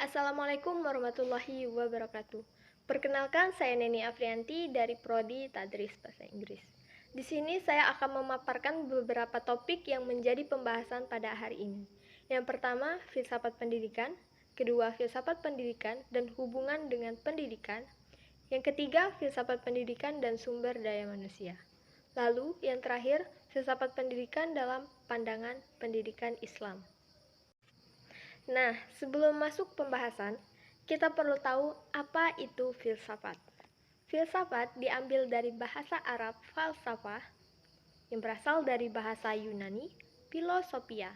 Assalamualaikum warahmatullahi wabarakatuh. Perkenalkan, saya Neni Afrianti dari Prodi Tadris Bahasa Inggris. Di sini saya akan memaparkan beberapa topik yang menjadi pembahasan pada hari ini. Yang pertama, filsafat pendidikan. Kedua, filsafat pendidikan dan hubungan dengan pendidikan. Yang ketiga, filsafat pendidikan dan sumber daya manusia. Lalu, yang terakhir, filsafat pendidikan dalam pandangan pendidikan Islam. Nah, sebelum masuk pembahasan, kita perlu tahu apa itu filsafat. Filsafat diambil dari bahasa Arab falsafah yang berasal dari bahasa Yunani philosophia,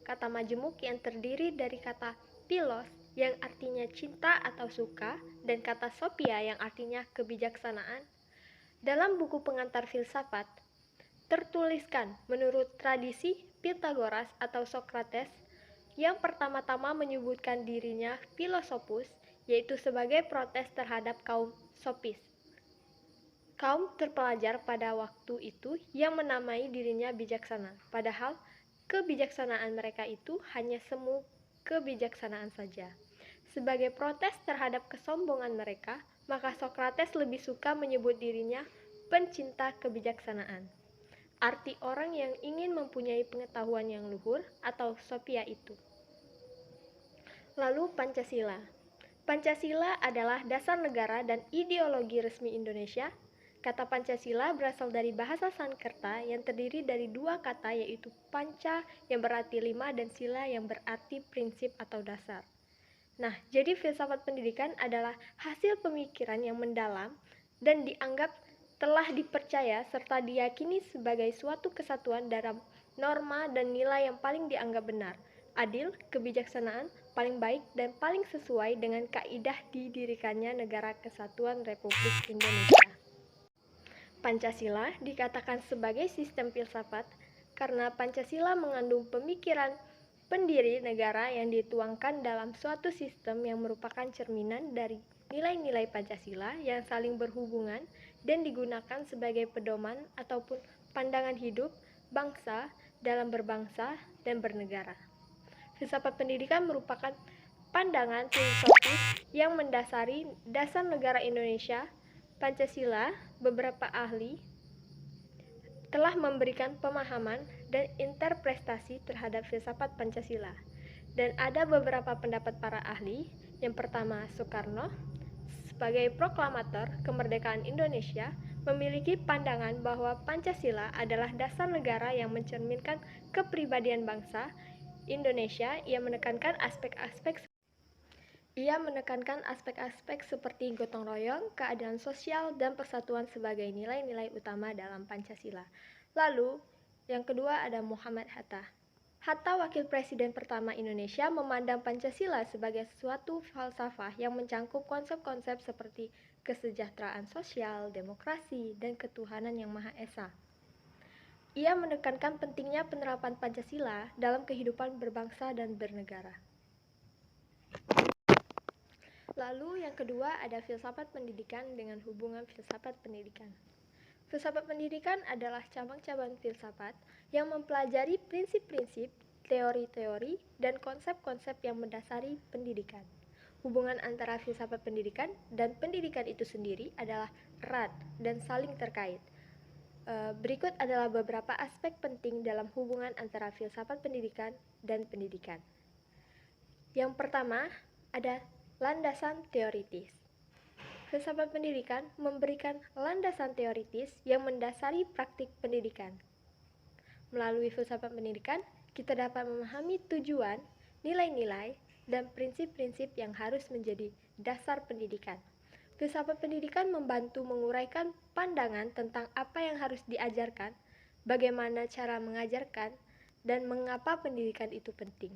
kata majemuk yang terdiri dari kata philos yang artinya cinta atau suka dan kata sophia yang artinya kebijaksanaan. Dalam buku pengantar filsafat tertuliskan menurut tradisi Pythagoras atau Socrates yang pertama-tama menyebutkan dirinya filosofus, yaitu sebagai protes terhadap kaum sofis, kaum terpelajar pada waktu itu yang menamai dirinya bijaksana, padahal kebijaksanaan mereka itu hanya semu kebijaksanaan saja. Sebagai protes terhadap kesombongan mereka, maka Socrates lebih suka menyebut dirinya pencinta kebijaksanaan. Arti orang yang ingin mempunyai pengetahuan yang luhur atau sophia itu. Lalu Pancasila. Pancasila adalah dasar negara dan ideologi resmi Indonesia. Kata Pancasila berasal dari bahasa Sanskerta yang terdiri dari dua kata, yaitu panca yang berarti 5 dan sila yang berarti prinsip atau dasar. Nah, jadi filsafat pendidikan adalah hasil pemikiran yang mendalam dan dianggap telah dipercaya serta diyakini sebagai suatu kesatuan dalam norma dan nilai yang paling dianggap benar, adil, kebijaksanaan, paling baik, dan paling sesuai dengan kaidah didirikannya Negara Kesatuan Republik Indonesia. Pancasila dikatakan sebagai sistem filsafat karena Pancasila mengandung pemikiran pendiri negara yang dituangkan dalam suatu sistem yang merupakan cerminan dari nilai-nilai Pancasila yang saling berhubungan dan digunakan sebagai pedoman ataupun pandangan hidup bangsa dalam berbangsa dan bernegara. Filsafat pendidikan merupakan pandangan filosofis yang mendasari dasar negara Indonesia. Pancasila, beberapa ahli telah memberikan pemahaman dan interpretasi terhadap filsafat Pancasila. Dan ada beberapa pendapat para ahli. Yang pertama, Soekarno sebagai proklamator kemerdekaan Indonesia memiliki pandangan bahwa Pancasila adalah dasar negara yang mencerminkan kepribadian bangsa Indonesia. Ia menekankan aspek-aspek seperti gotong royong, keadilan sosial, dan persatuan sebagai nilai-nilai utama dalam Pancasila. Lalu, yang kedua ada Muhammad Hatta. Hatta, wakil presiden pertama Indonesia, memandang Pancasila sebagai suatu falsafah yang mencangkup konsep-konsep seperti kesejahteraan sosial, demokrasi, dan ketuhanan yang Maha Esa. Ia menekankan pentingnya penerapan Pancasila dalam kehidupan berbangsa dan bernegara. Lalu yang kedua ada filsafat pendidikan dengan hubungan filsafat pendidikan. Filsafat pendidikan adalah cabang-cabang filsafat yang mempelajari prinsip-prinsip, teori-teori, dan konsep-konsep yang mendasari pendidikan. Hubungan antara filsafat pendidikan dan pendidikan itu sendiri adalah erat dan saling terkait. Berikut adalah beberapa aspek penting dalam hubungan antara filsafat pendidikan dan pendidikan. Yang pertama ada landasan teoritis. Filsafat pendidikan memberikan landasan teoritis yang mendasari praktik pendidikan. Melalui filsafat pendidikan, kita dapat memahami tujuan, nilai-nilai, dan prinsip-prinsip yang harus menjadi dasar pendidikan. Filsafat pendidikan membantu menguraikan pandangan tentang apa yang harus diajarkan, bagaimana cara mengajarkan, dan mengapa pendidikan itu penting.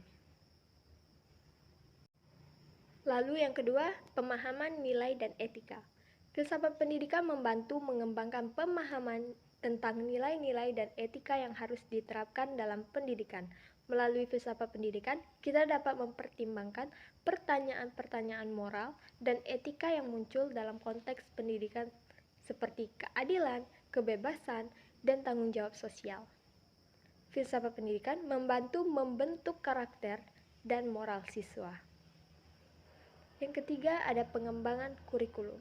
Lalu yang kedua, pemahaman nilai dan etika. Filsafat pendidikan membantu mengembangkan pemahaman tentang nilai-nilai dan etika yang harus diterapkan dalam pendidikan. Melalui filsafat pendidikan, kita dapat mempertimbangkan pertanyaan-pertanyaan moral dan etika yang muncul dalam konteks pendidikan seperti keadilan, kebebasan, dan tanggung jawab sosial. Filsafat pendidikan membantu membentuk karakter dan moral siswa. Yang ketiga ada pengembangan kurikulum.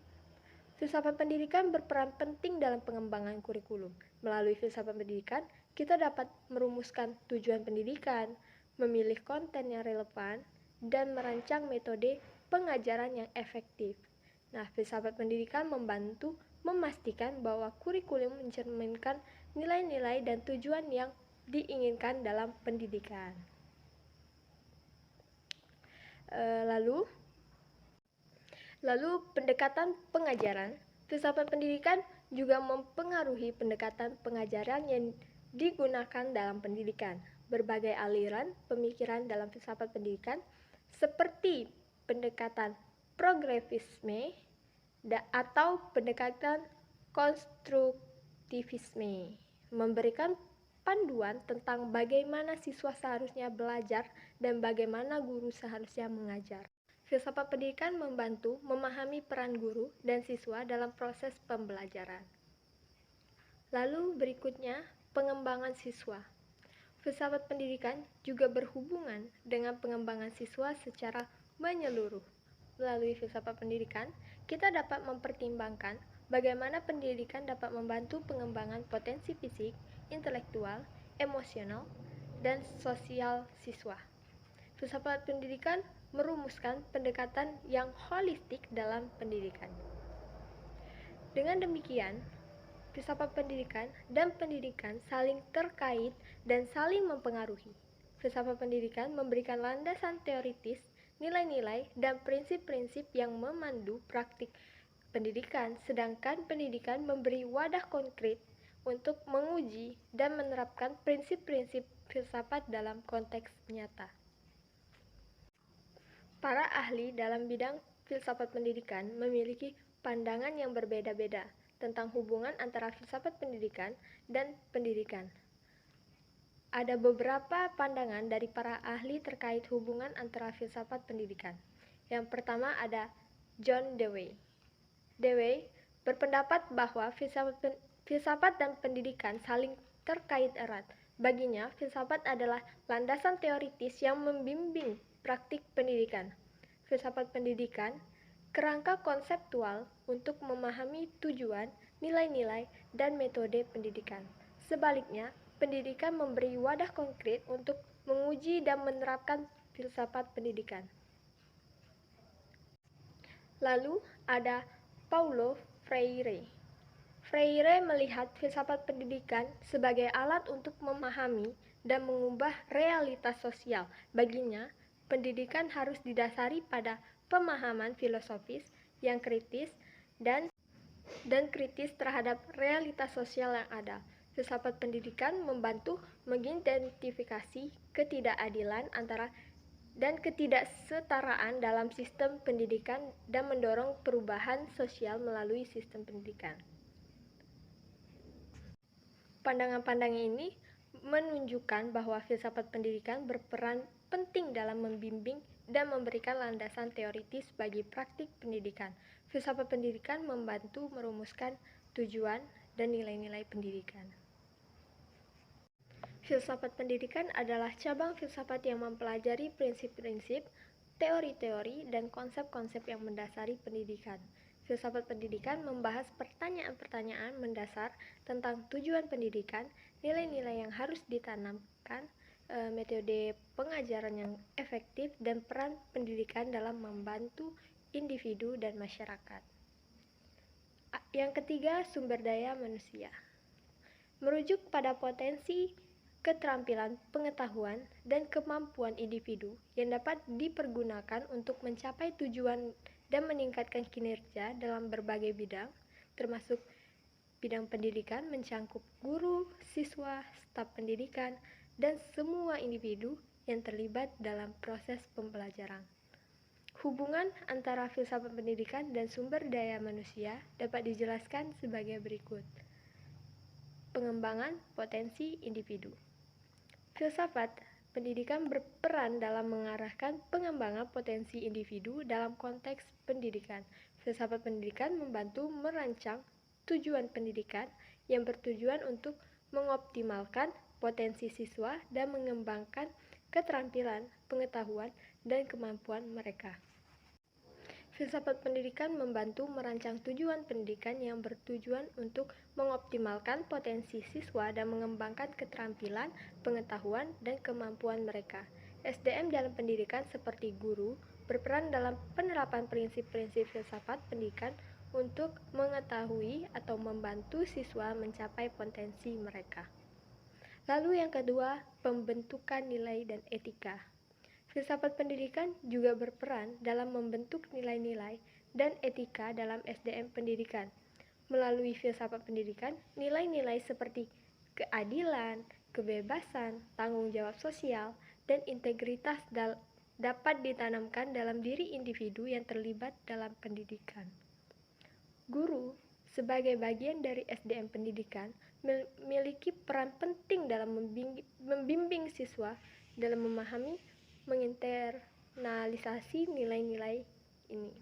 Filsafat pendidikan berperan penting dalam pengembangan kurikulum. Melalui filsafat pendidikan, kita dapat merumuskan tujuan pendidikan, memilih konten yang relevan, dan merancang metode pengajaran yang efektif. Nah, filsafat pendidikan membantu memastikan bahwa kurikulum mencerminkan nilai-nilai dan tujuan yang diinginkan dalam pendidikan. Lalu pendekatan pengajaran. Filsafat pendidikan juga mempengaruhi pendekatan pengajaran yang digunakan dalam pendidikan. Berbagai aliran pemikiran dalam filsafat pendidikan seperti pendekatan progresisme atau pendekatan konstruktivisme memberikan panduan tentang bagaimana siswa seharusnya belajar dan bagaimana guru seharusnya mengajar. Filsafat pendidikan membantu memahami peran guru dan siswa dalam proses pembelajaran. Lalu berikutnya, pengembangan siswa. Filsafat pendidikan juga berhubungan dengan pengembangan siswa secara menyeluruh. Melalui filsafat pendidikan, kita dapat mempertimbangkan bagaimana pendidikan dapat membantu pengembangan potensi fisik, intelektual, emosional, dan sosial siswa. Filsafat pendidikan merumuskan pendekatan yang holistik dalam pendidikan. Dengan demikian, filsafat pendidikan dan pendidikan saling terkait dan saling mempengaruhi. Filsafat pendidikan memberikan landasan teoritis, nilai-nilai, dan prinsip-prinsip yang memandu praktik pendidikan, sedangkan pendidikan memberi wadah konkret untuk menguji dan menerapkan prinsip-prinsip filsafat dalam konteks nyata. Para ahli dalam bidang filsafat pendidikan memiliki pandangan yang berbeda-beda tentang hubungan antara filsafat pendidikan dan pendidikan. Ada beberapa pandangan dari para ahli terkait hubungan antara filsafat pendidikan. Yang pertama ada John Dewey. Dewey berpendapat bahwa filsafat dan pendidikan saling terkait erat. Baginya, filsafat adalah landasan teoritis yang membimbing praktik pendidikan. Filsafat pendidikan, kerangka konseptual untuk memahami tujuan, nilai-nilai, dan metode pendidikan. Sebaliknya, pendidikan memberi wadah konkret untuk menguji dan menerapkan filsafat pendidikan. Lalu ada Paulo Freire. Freire melihat filsafat pendidikan sebagai alat untuk memahami dan mengubah realitas sosial. Baginya, pendidikan harus didasari pada pemahaman filosofis yang kritis dan kritis terhadap realitas sosial yang ada. Filsafat pendidikan membantu mengidentifikasi ketidakadilan dan ketidaksetaraan dalam sistem pendidikan dan mendorong perubahan sosial melalui sistem pendidikan. Pandangan-pandangan ini menunjukkan bahwa filsafat pendidikan berperan penting dalam membimbing dan memberikan landasan teoritis bagi praktik pendidikan. Filsafat pendidikan membantu merumuskan tujuan dan nilai-nilai pendidikan. Filsafat pendidikan adalah cabang filsafat yang mempelajari prinsip-prinsip, teori-teori, dan konsep-konsep yang mendasari pendidikan. Filsafat pendidikan membahas pertanyaan-pertanyaan mendasar tentang tujuan pendidikan, nilai-nilai yang harus ditanamkan, metode pengajaran yang efektif, dan peran pendidikan dalam membantu individu dan masyarakat. Yang ketiga, sumber daya manusia. Merujuk pada potensi, keterampilan, pengetahuan, dan kemampuan individu yang dapat dipergunakan untuk mencapai tujuan dan meningkatkan kinerja dalam berbagai bidang, termasuk bidang pendidikan mencangkup guru, siswa, staf pendidikan, dan semua individu yang terlibat dalam proses pembelajaran. Hubungan antara filsafat pendidikan dan sumber daya manusia dapat dijelaskan sebagai berikut. Pengembangan potensi individu. Filsafat pendidikan berperan dalam mengarahkan pengembangan potensi individu dalam konteks pendidikan. Filsafat pendidikan membantu merancang tujuan pendidikan yang bertujuan untuk mengoptimalkan potensi siswa dan mengembangkan keterampilan, pengetahuan, dan kemampuan mereka. Filsafat pendidikan membantu merancang tujuan pendidikan yang bertujuan untuk mengoptimalkan potensi siswa dan mengembangkan keterampilan, pengetahuan, dan kemampuan mereka. SDM dalam pendidikan seperti guru berperan dalam penerapan prinsip-prinsip filsafat pendidikan untuk mengetahui atau membantu siswa mencapai potensi mereka. Lalu yang kedua, pembentukan nilai dan etika. Filsafat pendidikan juga berperan dalam membentuk nilai-nilai dan etika dalam SDM pendidikan. Melalui filsafat pendidikan, nilai-nilai seperti keadilan, kebebasan, tanggung jawab sosial, dan integritas dapat ditanamkan dalam diri individu yang terlibat dalam pendidikan. Guru, sebagai bagian dari SDM pendidikan, memiliki peran penting dalam membimbing siswa dalam memahami, menginternalisasi nilai-nilai ini.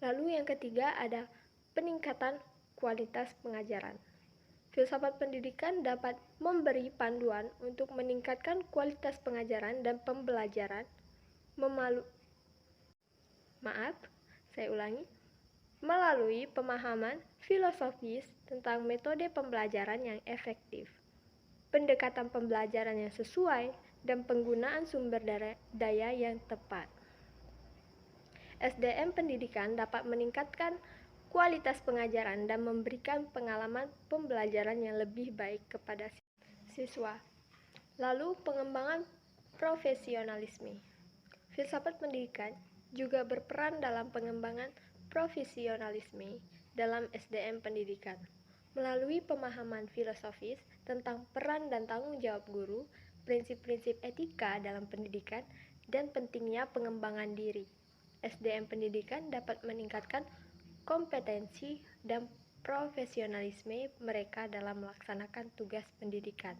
Lalu yang ketiga ada peningkatan kualitas pengajaran. Filsafat pendidikan dapat memberi panduan untuk meningkatkan kualitas pengajaran dan pembelajaran melalui pemahaman filosofis tentang metode pembelajaran yang efektif, pendekatan pembelajaran yang sesuai, dan penggunaan sumber daya yang tepat. SDM pendidikan dapat meningkatkan kualitas pengajaran dan memberikan pengalaman pembelajaran yang lebih baik kepada siswa. Lalu pengembangan profesionalisme. Filsafat pendidikan juga berperan dalam pengembangan profesionalisme dalam SDM pendidikan. Melalui pemahaman filosofis tentang peran dan tanggung jawab guru, prinsip-prinsip etika dalam pendidikan, dan pentingnya pengembangan diri. SDM pendidikan dapat meningkatkan kompetensi dan profesionalisme mereka dalam melaksanakan tugas pendidikan.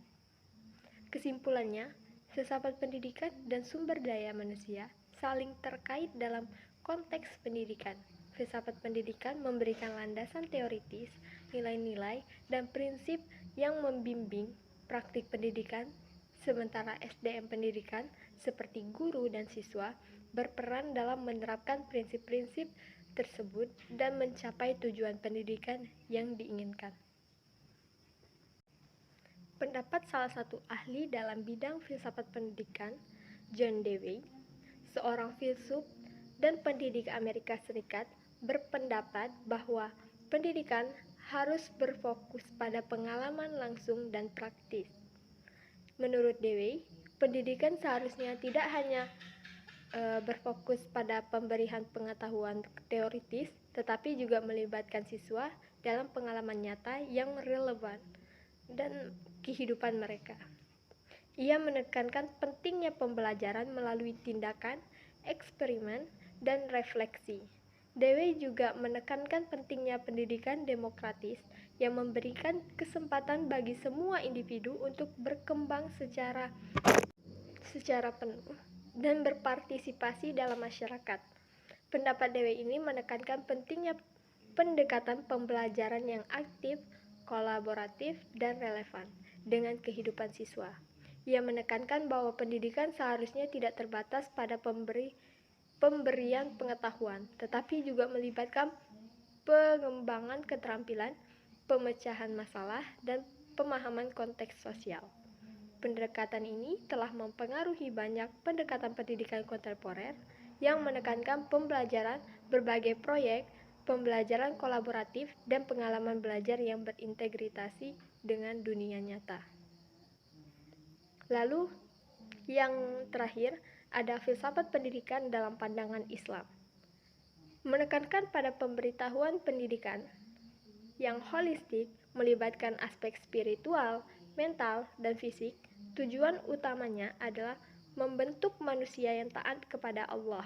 Kesimpulannya, filsafat pendidikan dan sumber daya manusia saling terkait dalam konteks pendidikan. Filsafat pendidikan memberikan landasan teoritis, nilai-nilai, dan prinsip yang membimbing praktik pendidikan, sementara SDM pendidikan seperti guru dan siswa berperan dalam menerapkan prinsip-prinsip tersebut dan mencapai tujuan pendidikan yang diinginkan. Pendapat salah satu ahli dalam bidang filsafat pendidikan, John Dewey, seorang filsuf dan pendidik Amerika Serikat, berpendapat bahwa pendidikan harus berfokus pada pengalaman langsung dan praktis. Menurut Dewey, pendidikan seharusnya tidak hanya berfokus pada pemberian pengetahuan teoritis, tetapi juga melibatkan siswa dalam pengalaman nyata yang relevan dan kehidupan mereka. Ia menekankan pentingnya pembelajaran melalui tindakan, eksperimen, dan refleksi. Dewey juga menekankan pentingnya pendidikan demokratis yang memberikan kesempatan bagi semua individu untuk berkembang secara penuh dan berpartisipasi dalam masyarakat. Pendapat Dewey ini menekankan pentingnya pendekatan pembelajaran yang aktif, kolaboratif, dan relevan dengan kehidupan siswa. Ia menekankan bahwa pendidikan seharusnya tidak terbatas pada pemberian pengetahuan, tetapi juga melibatkan pengembangan keterampilan, pemecahan masalah, dan pemahaman konteks sosial. Pendekatan ini telah mempengaruhi banyak pendekatan pendidikan kontemporer yang menekankan pembelajaran berbagai proyek, pembelajaran kolaboratif, dan pengalaman belajar yang berintegrasi dengan dunia nyata. Lalu, yang terakhir, ada filsafat pendidikan dalam pandangan Islam. Menekankan pada pemberitahuan pendidikan yang holistik, melibatkan aspek spiritual, mental, dan fisik. Tujuan utamanya adalah membentuk manusia yang taat kepada Allah,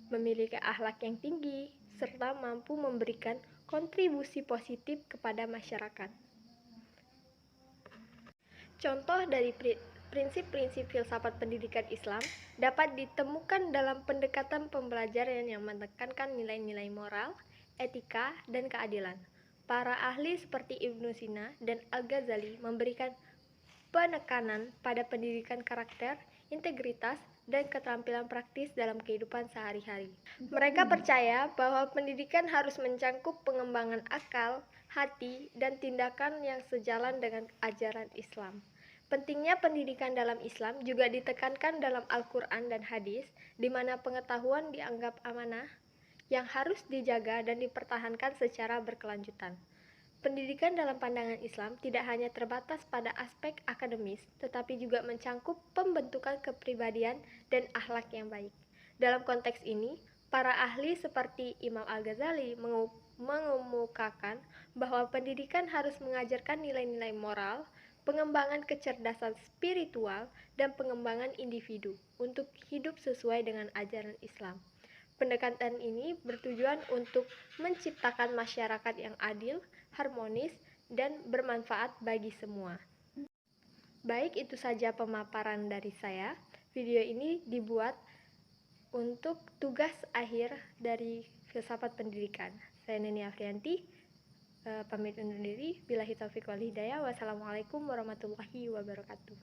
memiliki akhlak yang tinggi, serta mampu memberikan kontribusi positif kepada masyarakat. Contoh dari prinsip-prinsip filsafat pendidikan Islam dapat ditemukan dalam pendekatan pembelajaran yang menekankan nilai-nilai moral, etika, dan keadilan. Para ahli seperti Ibnu Sina dan Al-Ghazali memberikan penekanan pada pendidikan karakter, integritas, dan keterampilan praktis dalam kehidupan sehari-hari. Mereka percaya bahwa pendidikan harus mencangkup pengembangan akal, hati, dan tindakan yang sejalan dengan ajaran Islam. Pentingnya pendidikan dalam Islam juga ditekankan dalam Al-Quran dan hadis, di mana pengetahuan dianggap amanah yang harus dijaga dan dipertahankan secara berkelanjutan. Pendidikan dalam pandangan Islam tidak hanya terbatas pada aspek akademis, tetapi juga mencangkup pembentukan kepribadian dan akhlak yang baik. Dalam konteks ini, para ahli seperti Imam Al-Ghazali mengemukakan bahwa pendidikan harus mengajarkan nilai-nilai moral, pengembangan kecerdasan spiritual, dan pengembangan individu untuk hidup sesuai dengan ajaran Islam. Pendekatan ini bertujuan untuk menciptakan masyarakat yang adil, harmonis, dan bermanfaat bagi semua. Baik, itu saja pemaparan dari saya. Video ini dibuat untuk tugas akhir dari filsafat pendidikan. Saya Neni Afrianti, pamit undur diri. Billahi taufiq wal hidayah. Wassalamualaikum warahmatullahi wabarakatuh.